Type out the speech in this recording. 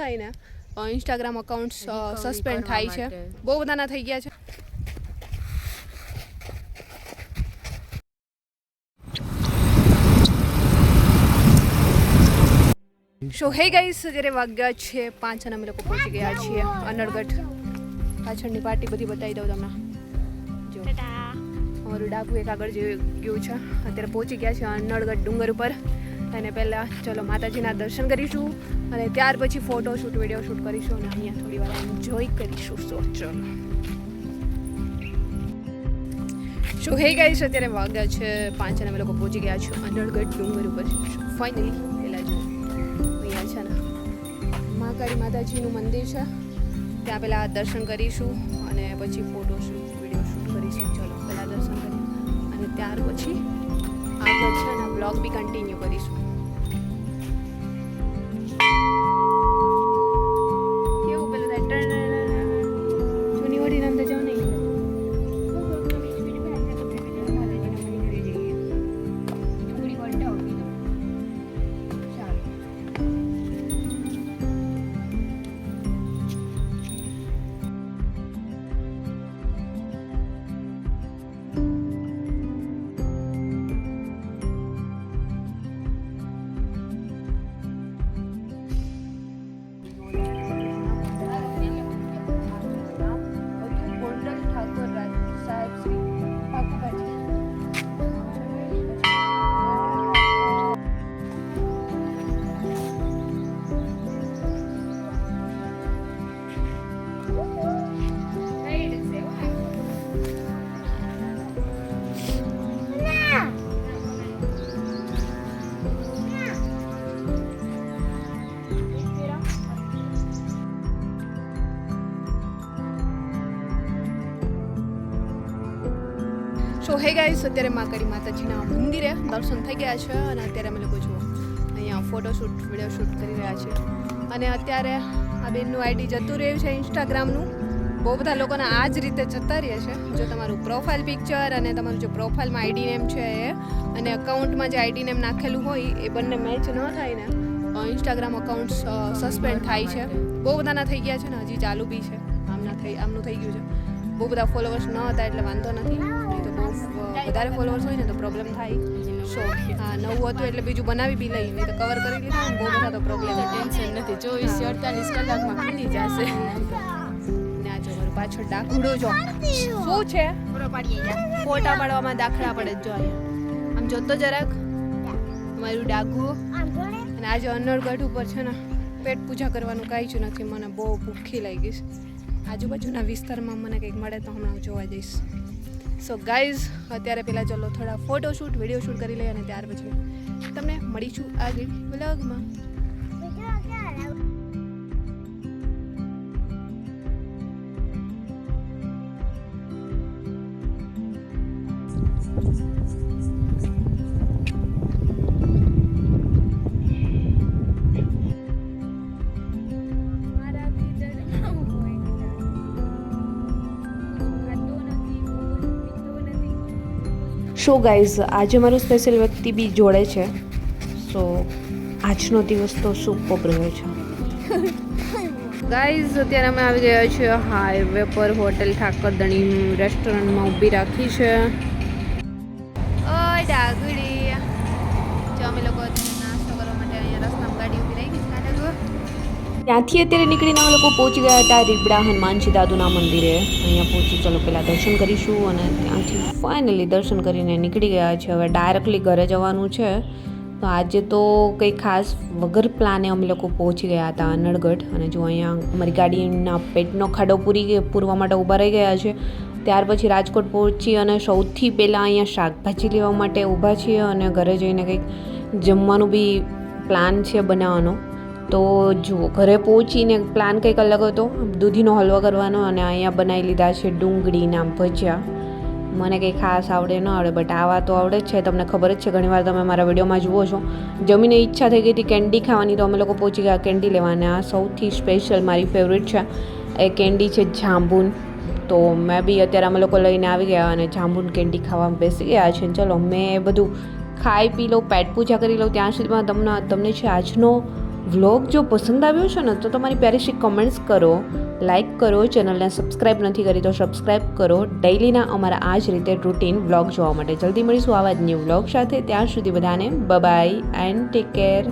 થાય ને Instagram accounts suspend થાય છે, બહુ બધાના થઈ ગયા છે. સો હે ગાઈસ, અત્યારે વાગ્યા છે 5 અને અમે લોકો પહોંચી ગયા છીએ અનળગઢ. પાછળની પાર્ટી બધી બતાવી દઉં તમને. જો અમારું ડાકુ એક આગળ જે ગયું છે. અત્યારે પહોંચી ગયા છે અનળગઢ ડુંગર ઉપર. અને પહેલાં ચલો માતાજીના દર્શન કરીશું અને ત્યાર પછી ફોટો શૂટ વિડીયો શૂટ કરીશું અને અહીંયા થોડી વાર એન્જોય કરીશું. સો ચલો શું હે ગાઈસ, અત્યારે વાગ્યા છે 5 અને અમે લોકો પહોંચી ગયા છે અનળગઢ ડુંગર ઉપર. ફાઇનલી પહેલાં જો અહીંયા છે ને મહાકાળી માતાજીનું મંદિર છે, ત્યાં પહેલાં દર્શન કરીશું અને પછી ફોટો શૂટ વિડીયો શૂટ કરીશું. ચલો પહેલાં દર્શન કરીએ અને ત્યાર પછી આગળ છે ને બ્લોગ બી કન્ટિન્યુ કરીશું. કેવું પેલું જૂની વડીને અંદર જાવ નહીં. સો હે ગાઈસ, અત્યારે મહાકાળી માતાજીના મંદિરે દર્શન થઈ ગયા છે અને અત્યારે અમે લોકો જો અહીંયા ફોટોશૂટ વિડીયો શૂટ કરી રહ્યા છીએ. અને અત્યારે આ બેનનું આઈડી જતું રહ્યું છે ઇન્સ્ટાગ્રામનું. બહુ બધા લોકોને આ જ રીતે જતા રહે છે. જો તમારું પ્રોફાઇલ પિક્ચર અને તમારું જે પ્રોફાઇલમાં આઈડી નેમ છે એ અને અકાઉન્ટમાં જે આઈડી નેમ નાખેલું હોય એ બંને મેચ ન થાય ને ઇન્સ્ટાગ્રામ અકાઉન્ટ્સ સસ્પેન્ડ થાય છે. બહુ બધાના થઈ ગયા છે ને હજી ચાલુ બી છે. આમનું થઈ ગયું છે. બહુ બધા ફોલોવર્સ ન હતા એટલે વાંધો નથી, નહીં તો બહુ વધારે ફોલોવર્સ હોય ને તો પ્રોબ્લેમ થાય. સો હા, નવું હતું એટલે બીજું બનાવી બી લઈ, નહીં તો કવર કરી લીધું ને બહુ બધા તો પ્રોબ્લેમ. ટેન્શન નથી, 24-48 કલાકમાં ખુલી જશે. ના જો પાછળ દાખલો જો શું છે, ફોટા પાડવામાં દાખલા પડે જો અહીંયા. આમ જોતો જરાક મારું ડાકુ. અને આજે અનળગઢ ઉપર છે ને પેટ પૂજા કરવાનું કાંઈ જ નથી. મને બહુ ભૂખી લાગી છે. આજુબાજુના વિસ્તારમાં મને કંઈક મળે તો હમણાં જોવા જઈશ. સો ગાઈઝ, અત્યારે પહેલાં ચલો થોડા ફોટો શૂટ વિડીયો શૂટ કરી લઈએ અને ત્યાર પછી તમને મળીશું આગળ વ્લોગમાં. સો ગાઈઝ, આજે મારું સ્પેશિયલ વ્યક્તિ બી જોડે છે. સો આજનો દિવસ તો સુપર રહ્યો છે. ગાઈઝ, અત્યારે અમે આવી ગયા છીએ હાઈવે પર. હોટેલ ઠાકરધણી રેસ્ટોરન્ટમાં ઊભી રાખી છે. ઓય ડાગડી, જો અમે લોકો નાસ્તો કરવા માટે અહીંયા રસ્તામાં ગાડી ઊભી રહી ગઈ. ત્યાંથી અત્યારે નીકળીને અમે લોકો પહોંચી ગયા હતા રીબડા હનુમાનજી દાદુના મંદિરે. અહીંયા પહોંચી ચલો પહેલાં દર્શન કરીશું અને ત્યાંથી ફાઇનલી દર્શન કરીને નીકળી ગયા છે. હવે ડાયરેક્ટલી ઘરે જવાનું છે. તો આજે તો કંઈ ખાસ વગર પ્લાને અમે લોકો પહોંચી ગયા હતા અનળગઢ. અને જો અહીંયા અમારી ગાડીના પેટનો ખાડો પૂરવા માટે ઊભા રહી ગયા છે. ત્યાર પછી રાજકોટ પહોંચી અને સૌથી પહેલાં અહીંયા શાકભાજી લેવા માટે ઊભા છીએ અને ઘરે જઈને કંઈક જમવાનું બી પ્લાન છે બનાવવાનો. તો જુઓ, ઘરે પહોંચીને પ્લાન કંઈક અલગ હતો. દૂધીનો હલવો કરવાનો અને અહીંયા બનાવી લીધા છે ડુંગળીના ભજીયા. મને કંઈ ખાસ આવડે ન આવડે, બટ આવા તો આવડે જ છે. તમને ખબર જ છે, ઘણીવાર તમે મારા વિડીયોમાં જુઓ છો. જમીને ઈચ્છા થઈ ગઈ હતી કેન્ડી ખાવાની, તો અમે લોકો પહોંચી ગયા કેન્ડી લેવાને. આ સૌથી સ્પેશિયલ મારી ફેવરેટ છે. એ કેન્ડી છે જાંબુન. તો મેં બી અત્યારે અમે લોકો લઈને આવી ગયા અને જાંબુન કેન્ડી ખાવામાં બેસી ગયા છે. ચલો મેં બધું ખાઈ પી લઉં, પેટ પૂજા કરી લઉં. ત્યાં સુધીમાં તમને છે આજનો વ્લોગ જો પસંદ આવ્યો છે ને તો તમારી પ્યારીશી કમેન્ટ્સ કરો, લાઇક કરો, ચેનલને સબસ્ક્રાઈબ નથી કરી તો સબસ્ક્રાઈબ કરો ડેઇલીના અમારા આ જ રીતે રૂટીન વ્લોગ જોવા માટે. જલ્દી મળીશું આવા જ ન્યૂ વ્લોગ સાથે. ત્યાં સુધી બધાને બાય એન્ડ ટેક કેર.